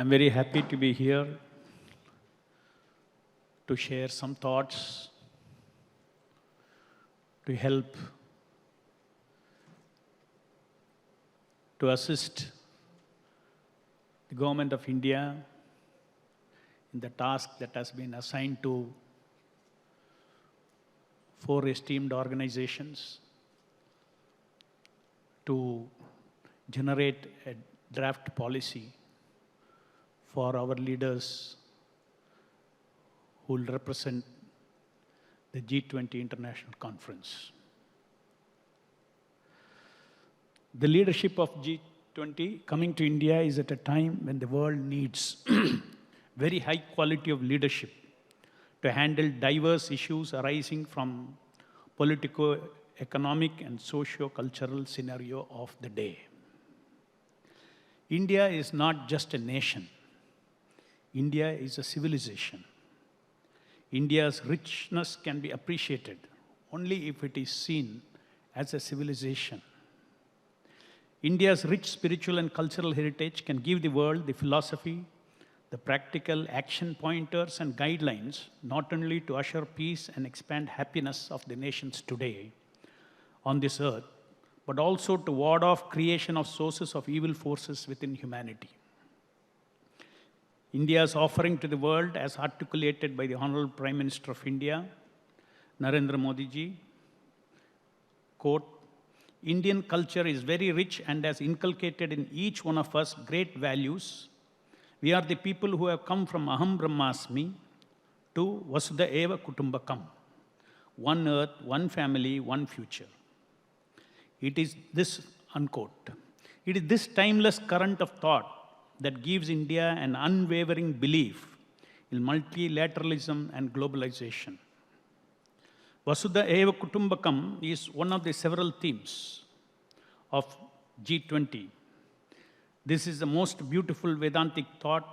I'm very happy to be here to share some thoughts to help to assist the Government of India in the task that has been assigned to 4 esteemed organizations to generate a draft policy for our leaders who will represent the G20 International Conference. The leadership of G20 coming to India is at a time when the world needs very high quality of leadership to handle diverse issues arising from political, economic, and socio-cultural scenario of the day. India is not just a nation. India is a civilization. India's richness can be appreciated only if it is seen as a civilization. India's rich spiritual and cultural heritage can give the world the philosophy, the practical action pointers and guidelines, not only to assure peace and expand happiness of the nations today on this earth, but also to ward off creation of sources of evil forces within humanity. India's offering to the world, as articulated by the Honorable Prime Minister of India, Narendra Modi ji, quote, Indian culture is very rich and has inculcated in each one of us great values. We are the people who have come from Aham Brahmasmi to Vasudhaiva Kutumbakam. One earth, one family, one future. It is this, unquote. It is this timeless current of thought that gives India an unwavering belief in multilateralism and globalization. Vasudhaiva Kutumbakam is one of the several themes of G20. This is the most beautiful Vedantic thought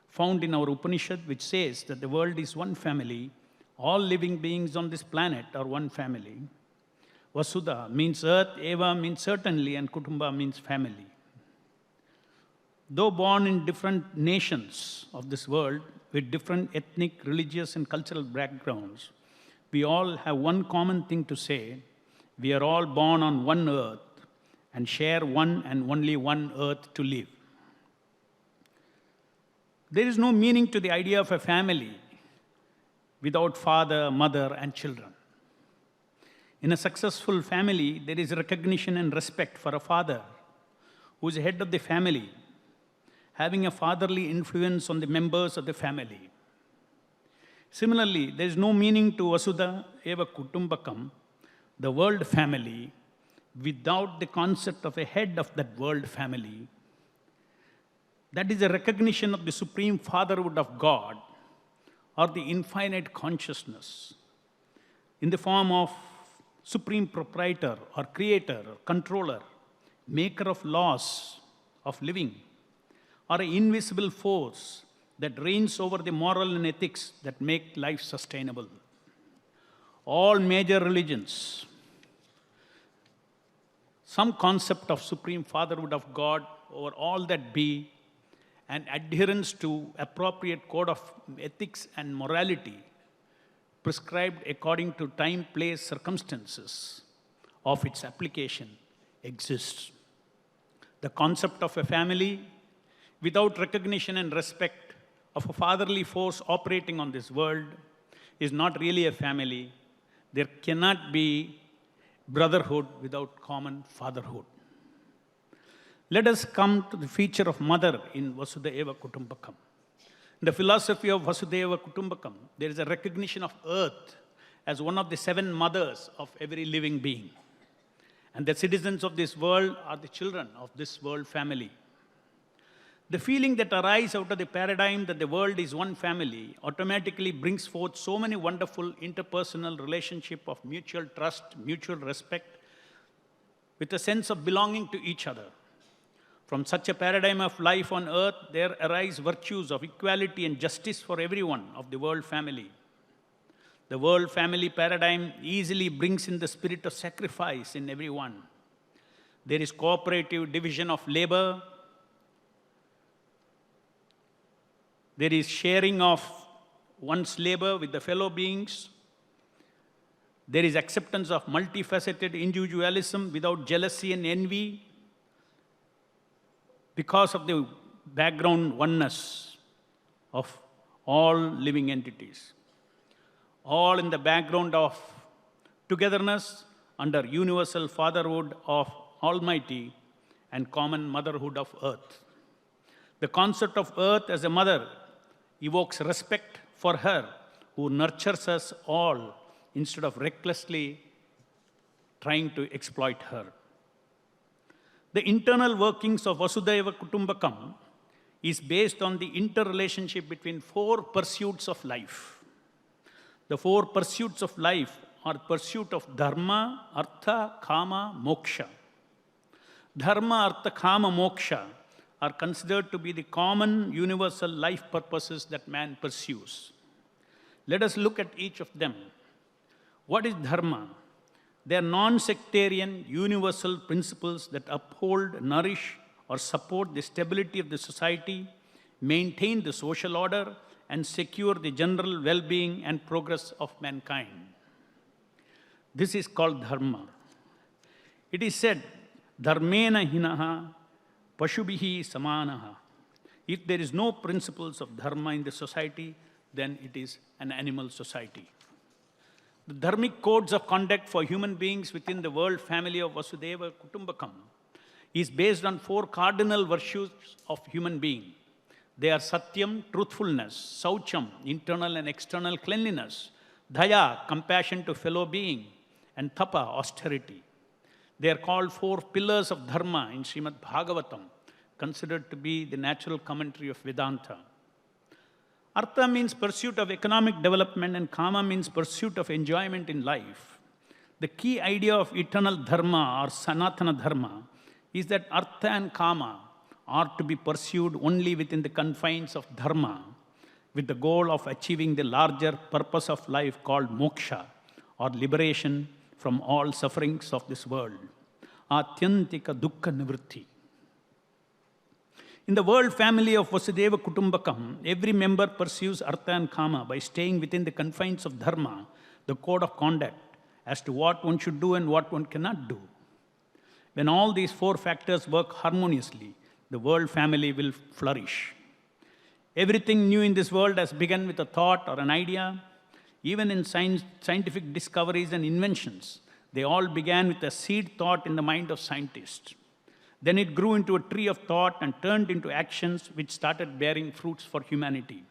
found in our Upanishad, which says that the world is one family. All living beings on this planet are one family. Vasudha means earth, Eva means certainly, and Kutumba means family. Though born in different nations of this world with different ethnic, religious, and cultural backgrounds, we all have one common thing to say. We are all born on one earth and share one and only one earth to live. There is no meaning to the idea of a family without father, mother, and children. In a successful family, there is recognition and respect for a father who is the head of the family, having a fatherly influence on the members of the family. Similarly, there is no meaning to Vasudhaiva Kutumbakam, the world family, without the concept of a head of that world family. That is a recognition of the supreme fatherhood of God or the infinite consciousness in the form of supreme proprietor or creator or controller, maker of laws of living, or an invisible force that reigns over the moral and ethics that make life sustainable. All major religions, some concept of supreme fatherhood of God over all that be, and adherence to appropriate code of ethics and morality prescribed according to time, place, circumstances of its application exists. The concept of a family without recognition and respect of a fatherly force operating on this world is not really a family. There cannot be brotherhood without common fatherhood. Let us come to the feature of mother in Vasudhaiva Kutumbakam. In the philosophy of Vasudhaiva Kutumbakam, there is a recognition of earth as one of the 7 mothers of every living being. And the citizens of this world are the children of this world family. The feeling that arises out of the paradigm that the world is one family automatically brings forth so many wonderful interpersonal relationships of mutual trust, mutual respect, with a sense of belonging to each other. From such a paradigm of life on earth, there arise virtues of equality and justice for everyone of the world family. The world family paradigm easily brings in the spirit of sacrifice in everyone. There is cooperative division of labor, There is sharing of one's labor with the fellow beings. There is acceptance of multifaceted individualism without jealousy and envy because of the background oneness of all living entities. All in the background of togetherness under universal fatherhood of Almighty and common motherhood of earth. The concept of earth as a mother evokes respect for her who nurtures us all instead of recklessly trying to exploit her. The internal workings of Vasudhaiva Kutumbakam is based on the interrelationship between four pursuits of life. The four pursuits of life are pursuit of dharma, artha, kama, moksha. Dharma, artha, kama, moksha are considered to be the common universal life purposes that man pursues. Let us look at each of them. What is dharma? They are non-sectarian, universal principles that uphold, nourish, or support the stability of the society, maintain the social order, and secure the general well-being and progress of mankind. This is called dharma. It is said, dharmena hinaha pashubihi samanaha. If there is no principles of dharma in the society, then it is an animal society. The dharmic codes of conduct for human beings within the world family of Vasudeva Kutumbakam is based on four cardinal virtues of human being. They are satyam, truthfulness; saucham, internal and external cleanliness; daya, compassion to fellow being; and tapa, austerity. They are called four pillars of dharma in Srimad Bhagavatam, considered to be the natural commentary of Vedanta. Artha means pursuit of economic development and kama means pursuit of enjoyment in life. The key idea of eternal dharma or sanatana dharma is that artha and kama are to be pursued only within the confines of dharma with the goal of achieving the larger purpose of life called moksha or liberation from all sufferings of this world. Atyantika dukkha nivritti. In the world family of Vasudeva Kutumbakam, every member pursues artha and kama by staying within the confines of dharma, the code of conduct, as to what one should do and what one cannot do. When all these four factors work harmoniously, the world family will flourish. Everything new in this world has begun with a thought or an idea. Even in scientific discoveries and inventions, they all began with a seed thought in the mind of scientists. Then it grew into a tree of thought and turned into actions which started bearing fruits for humanity.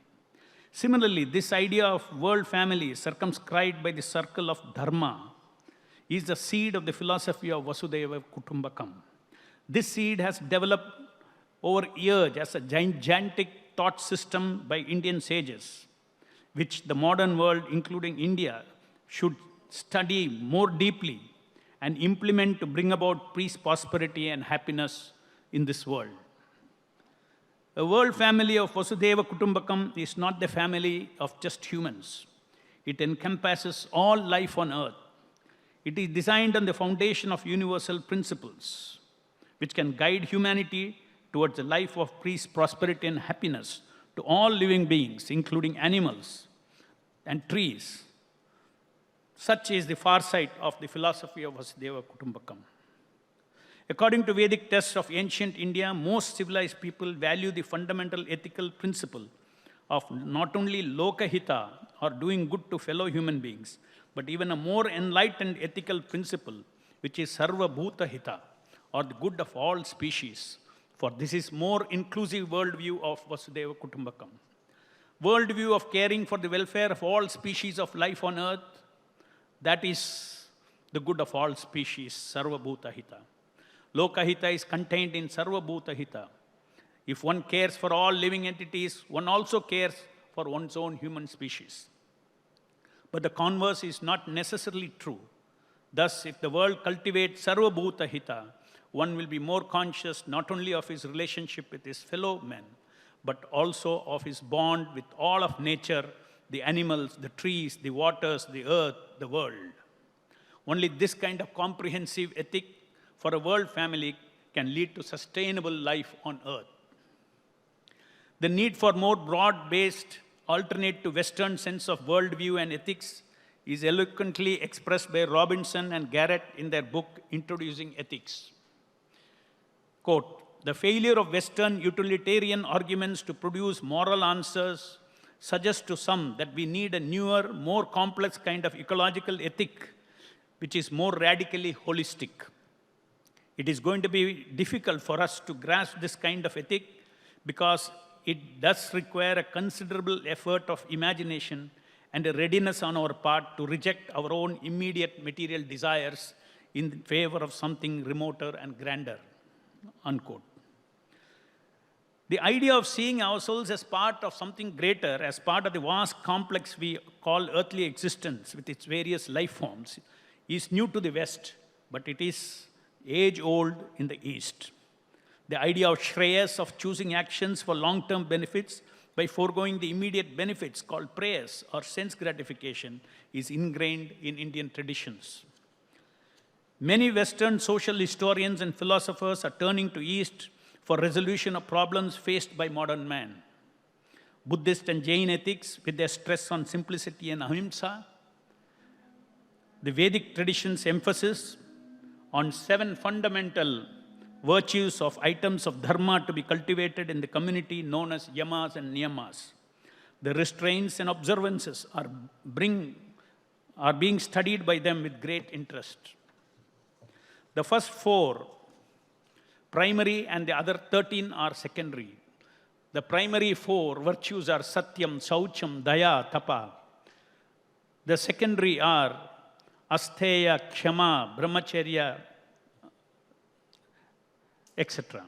Similarly, this idea of world family circumscribed by the circle of dharma is the seed of the philosophy of Vasudeva Kutumbakam. This seed has developed over years as a gigantic thought system by Indian sages, which the modern world, including India, should study more deeply and implement to bring about peace, prosperity, and happiness in this world. A world family of Vasudeva Kutumbakam is not the family of just humans. It encompasses all life on earth. It is designed on the foundation of universal principles, which can guide humanity towards a life of peace, prosperity, and happiness to all living beings, including animals and trees. Such is the far sight of the philosophy of Vasudeva Kutumbakam. According to Vedic texts of ancient India, most civilized people value the fundamental ethical principle of not only lokahita, or doing good to fellow human beings, but even a more enlightened ethical principle, which is sarva bhuta hita, or the good of all species. For this is more inclusive worldview of Vasudeva Kutumbakam. Worldview of caring for the welfare of all species of life on earth, that is the good of all species, sarva bhuta hita. Lokahita is contained in sarva bhuta hita. If one cares for all living entities, one also cares for one's own human species. But the converse is not necessarily true. Thus, if the world cultivates sarva bhuta hita, one will be more conscious not only of his relationship with his fellow men, but also of his bond with all of nature, the animals, the trees, the waters, the earth, the world. Only this kind of comprehensive ethic for a world family can lead to sustainable life on earth. The need for more broad-based, alternate to Western sense of worldview and ethics is eloquently expressed by Robinson and Garrett in their book, Introducing Ethics. Quote, the failure of Western utilitarian arguments to produce moral answers suggests to some that we need a newer, more complex kind of ecological ethic, which is more radically holistic. It is going to be difficult for us to grasp this kind of ethic because it does require a considerable effort of imagination and a readiness on our part to reject our own immediate material desires in favor of something remoter and grander, unquote. The idea of seeing ourselves as part of something greater, as part of the vast complex we call earthly existence with its various life forms, is new to the West, but it is age-old in the East. The idea of shreyas, of choosing actions for long-term benefits by foregoing the immediate benefits called prayas or sense gratification, is ingrained in Indian traditions. Many Western social historians and philosophers are turning to East for resolution of problems faced by modern man. Buddhist and Jain ethics, with their stress on simplicity and ahimsa, the Vedic tradition's emphasis on 7 fundamental virtues of items of dharma to be cultivated in the community known as yamas and niyamas. The restraints and observances are being studied by them with great interest. The first 4 primary and the other 13 are secondary. The primary 4 virtues are satyam, saucham, daya, tapa. The secondary are asteya, kshama, brahmacharya, etc.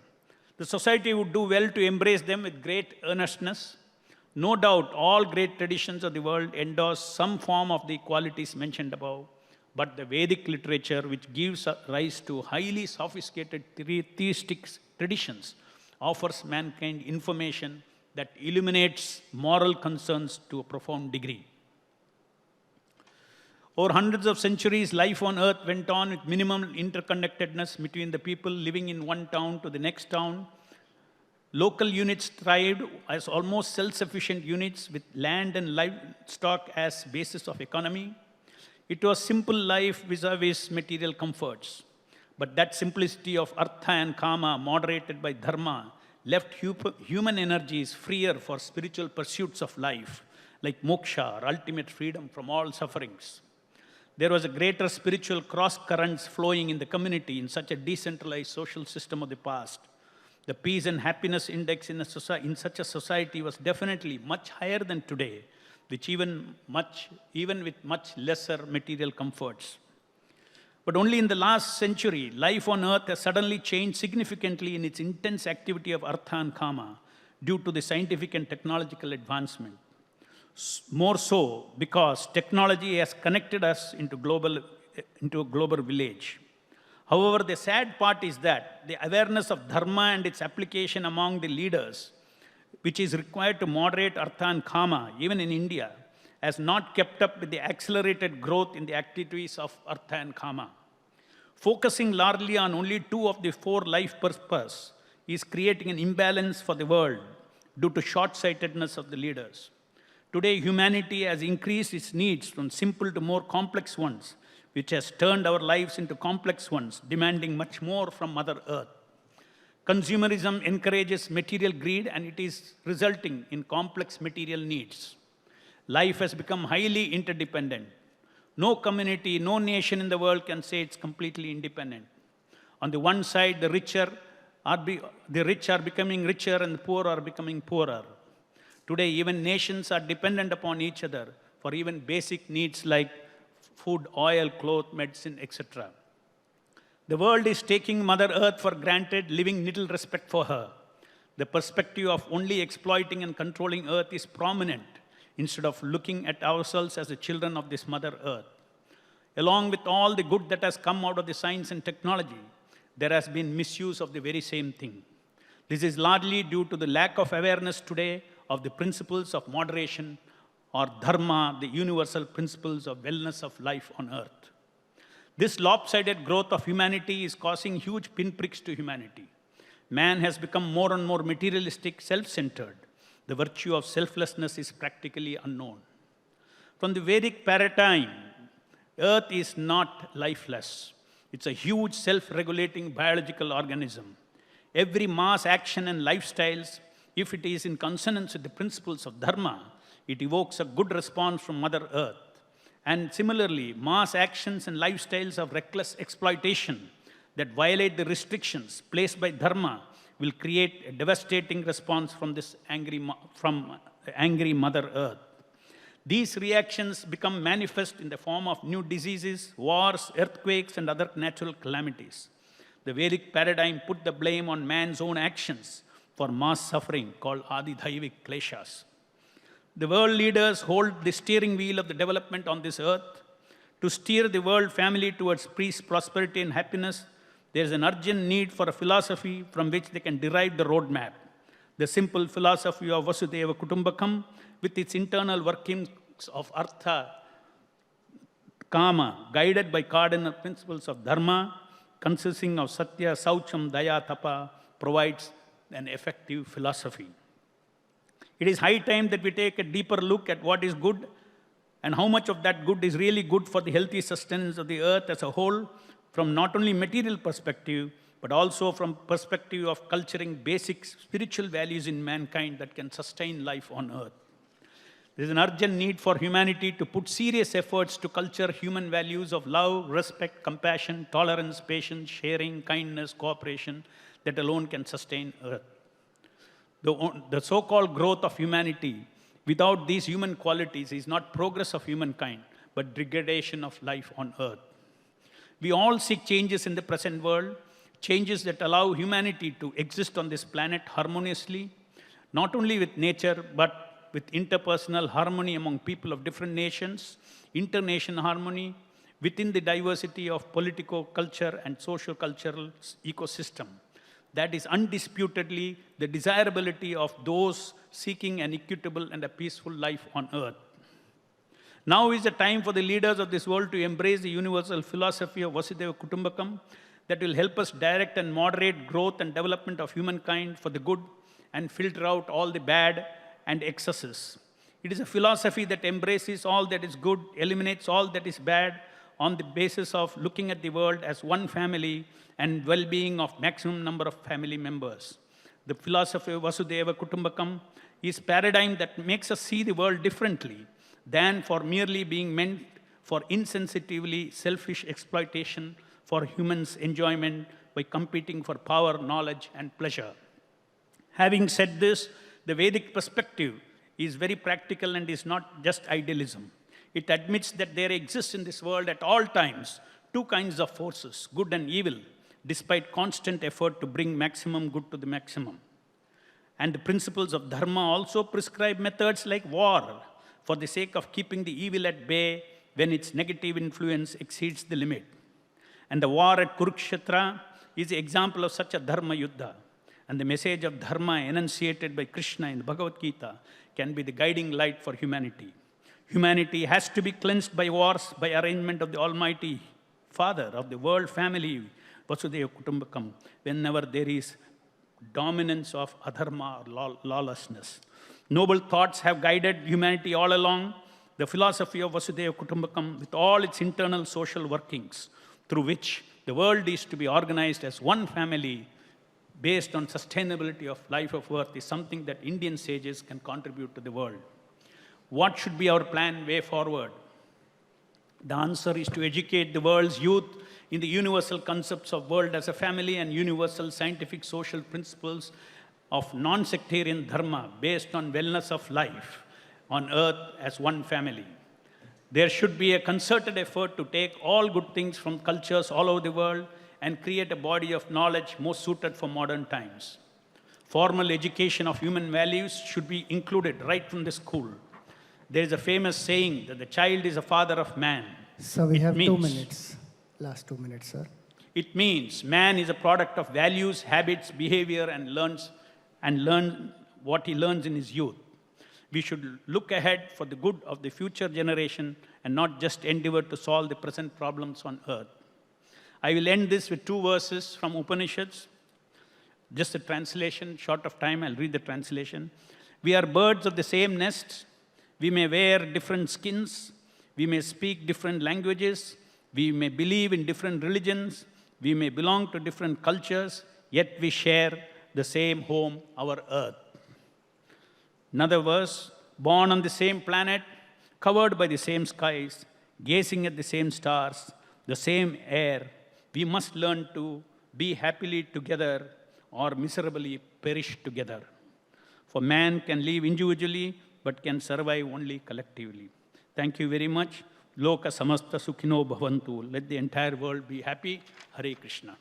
The society would do well to embrace them with great earnestness. No doubt all great traditions of the world endorse some form of the qualities mentioned above, but the Vedic literature, which gives rise to highly sophisticated theistic traditions, offers mankind information that illuminates moral concerns to a profound degree. Over hundreds of centuries, life on earth went on with minimum interconnectedness between the people living in one town to the next town. Local units thrived as almost self-sufficient units with land and livestock as basis of economy. It was simple life vis-a-vis material comforts. But that simplicity of artha and kama, moderated by dharma, left human energies freer for spiritual pursuits of life, like moksha, or ultimate freedom from all sufferings. There was a greater spiritual cross-currents flowing in the community in such a decentralized social system of the past. The peace and happiness index in such a society was definitely much higher than today, which even with much lesser material comforts. But only in the last century, life on earth has suddenly changed significantly in its intense activity of artha and kama due to the scientific and technological advancement. More so because technology has connected us into a global village. However, the sad part is that the awareness of dharma and its application among the leaders, which is required to moderate artha and kama, even in India, has not kept up with the accelerated growth in the activities of artha and kama. Focusing largely on only 2 of the 4 life purposes is creating an imbalance for the world due to short-sightedness of the leaders. Today, humanity has increased its needs from simple to more complex ones, which has turned our lives into complex ones, demanding much more from Mother Earth. Consumerism encourages material greed, and it is resulting in complex material needs. Life has become highly interdependent. No community, no nation in the world can say it's completely independent. On the one side, the rich are becoming richer and the poor are becoming poorer. Today, even nations are dependent upon each other for even basic needs like food, oil, clothes, medicine, etc. The world is taking Mother Earth for granted, living little respect for her. The perspective of only exploiting and controlling Earth is prominent instead of looking at ourselves as the children of this Mother Earth. Along with all the good that has come out of the science and technology, there has been misuse of the very same thing. This is largely due to the lack of awareness today of the principles of moderation or dharma, the universal principles of wellness of life on earth. This lopsided growth of humanity is causing huge pinpricks to humanity. Man has become more and more materialistic, self-centered. The virtue of selflessness is practically unknown. From the Vedic paradigm, Earth is not lifeless. It's a huge self-regulating biological organism. Every mass action and lifestyles, if it is in consonance with the principles of dharma, it evokes a good response from Mother Earth. And similarly, mass actions and lifestyles of reckless exploitation that violate the restrictions placed by dharma will create a devastating response from this angry Mother Earth. These reactions become manifest in the form of new diseases, wars, earthquakes, and other natural calamities. The Vedic paradigm put the blame on man's own actions for mass suffering, called Adidhaivik kleshas. The world leaders hold the steering wheel of the development on this earth. To steer the world family towards peace, prosperity, and happiness, there is an urgent need for a philosophy from which they can derive the roadmap. The simple philosophy of Vasudhaiva Kutumbakam, with its internal workings of artha, kama, guided by cardinal principles of dharma, consisting of satya, saucham, daya, tapa, provides an effective philosophy. It is high time that we take a deeper look at what is good and how much of that good is really good for the healthy sustenance of the earth as a whole, from not only material perspective, but also from perspective of culturing basic spiritual values in mankind that can sustain life on earth. There is an urgent need for humanity to put serious efforts to culture human values of love, respect, compassion, tolerance, patience, sharing, kindness, cooperation that alone can sustain earth. The so-called growth of humanity without these human qualities is not progress of humankind, but degradation of life on earth. We all seek changes in the present world, changes that allow humanity to exist on this planet harmoniously, not only with nature, but with interpersonal harmony among people of different nations, international harmony, within the diversity of political, culture, and socio-cultural ecosystem. That is undisputedly the desirability of those seeking an equitable and a peaceful life on earth. Now is the time for the leaders of this world to embrace the universal philosophy of Vasudeva Kutumbakam that will help us direct and moderate growth and development of humankind for the good and filter out all the bad and excesses. It is a philosophy that embraces all that is good, eliminates all that is bad, on the basis of looking at the world as one family and well-being of maximum number of family members. The philosophy of Vasudhaiva Kutumbakam is a paradigm that makes us see the world differently than for merely being meant for insensitively selfish exploitation for humans' enjoyment by competing for power, knowledge, and pleasure. Having said this, the Vedic perspective is very practical and is not just idealism. It admits that there exists in this world at all times two kinds of forces, good and evil, despite constant effort to bring maximum good to the maximum. And the principles of dharma also prescribe methods like war for the sake of keeping the evil at bay when its negative influence exceeds the limit. And the war at Kurukshetra is the example of such a dharma yuddha. And the message of dharma enunciated by Krishna in the Bhagavad Gita can be the guiding light for humanity. Humanity has to be cleansed by wars, by arrangement of the Almighty Father of the world family, Vasudhaiva Kutumbakam, whenever there is dominance of adharma or lawlessness. Noble thoughts have guided humanity all along. The philosophy of Vasudhaiva Kutumbakam, with all its internal social workings, through which the world is to be organized as one family based on sustainability of life of earth, is something that Indian sages can contribute to the world. What should be our plan way forward? The answer is to educate the world's youth in the universal concepts of world as a family and universal scientific social principles of non-sectarian dharma based on wellness of life on earth as one family. There should be a concerted effort to take all good things from cultures all over the world and create a body of knowledge most suited for modern times. Formal education of human values should be included right from the school. There is a famous saying that the child is a father of man. So we have 2 minutes. Last 2 minutes, sir. It means man is a product of values, habits, behavior, and learn what he learns in his youth. We should look ahead for the good of the future generation and not just endeavor to solve the present problems on earth. I will end this with 2 verses from Upanishads. Just a translation, short of time, I'll read the translation. We are birds of the same nest. We may wear different skins. We may speak different languages. We may believe in different religions. We may belong to different cultures, yet we share the same home, our earth. Another verse, born on the same planet, covered by the same skies, gazing at the same stars, the same air, we must learn to be happily together or miserably perish together. For man can live individually, but can survive only collectively. Thank you very much. Loka samasta sukhino bhavantu. Let the entire world be happy. Hare Krishna.